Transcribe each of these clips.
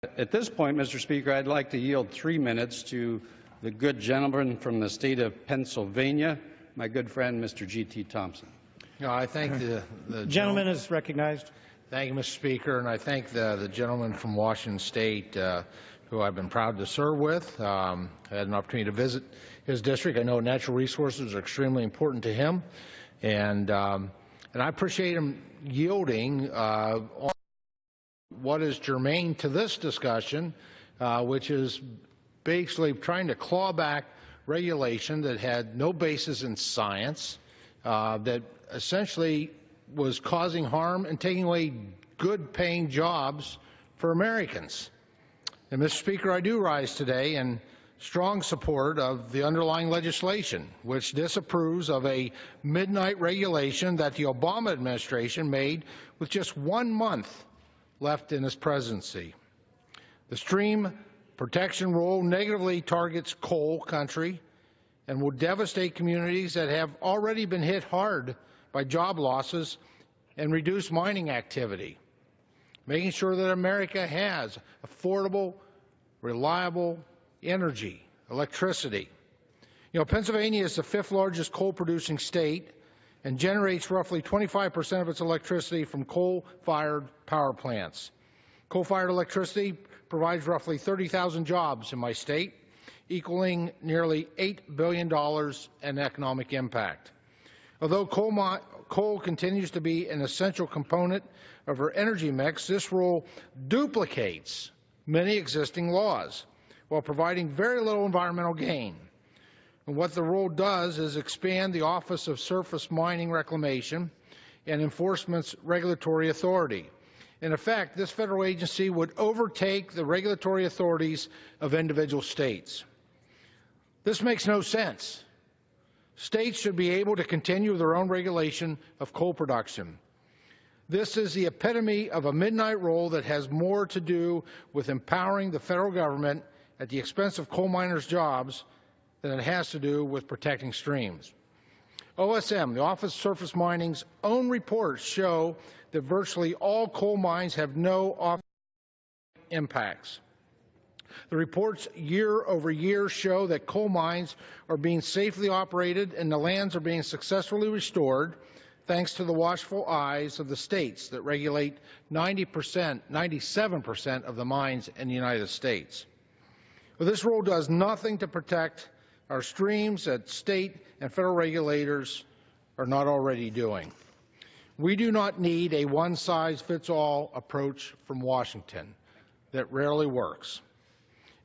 At this point, Mr. Speaker, I'd like to yield 3 minutes to the good gentleman from the state of Pennsylvania, my good friend, Mr. GT Thompson. I thank the gentleman is recognized. Thank you, Mr. Speaker, and I thank the gentleman from Washington State, who I've been proud to serve with. I had an opportunity to visit his district. I know natural resources are extremely important to him, and I appreciate him yielding on what is germane to this discussion, which is basically trying to claw back regulation that had no basis in science, that essentially was causing harm and taking away good-paying jobs for Americans. And, Mr. Speaker, I do rise today in strong support of the underlying legislation, which disapproves of a midnight regulation that the Obama administration made with just 1 month left in his presidency. The stream protection rule negatively targets coal country and will devastate communities that have already been hit hard by job losses and reduced mining activity, making sure that America has affordable, reliable energy, electricity. You know, Pennsylvania is the 5th largest coal-producing state and generates roughly 25% of its electricity from coal-fired power plants. Coal-fired electricity provides roughly 30,000 jobs in my state, equaling nearly $8 billion in economic impact. Although coal continues to be an essential component of our energy mix, this rule duplicates many existing laws while providing very little environmental gain. And what the rule does is expand the Office of Surface Mining Reclamation and Enforcement's regulatory authority. In effect, this federal agency would overtake the regulatory authorities of individual states. This makes no sense. States should be able to continue their own regulation of coal production. This is the epitome of a midnight rule that has more to do with empowering the federal government at the expense of coal miners' jobs than it has to do with protecting streams. OSM, the Office of Surface Mining's own reports show that virtually all coal mines have no off impacts. The reports year over year show that coal mines are being safely operated and the lands are being successfully restored thanks to the watchful eyes of the states that regulate 97% of the mines in the United States. Well, this rule does nothing to protect our streams that state and federal regulators are not already doing. We do not need a one-size-fits-all approach from Washington that rarely works.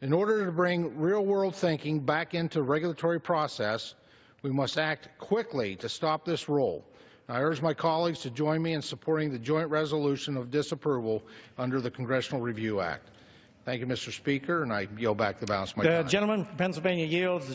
In order to bring real-world thinking back into the regulatory process, we must act quickly to stop this rule. I urge my colleagues to join me in supporting the joint resolution of disapproval under the Congressional Review Act. Thank you, Mr. Speaker, and I yield back the balance of my time. The gentleman from Pennsylvania yields.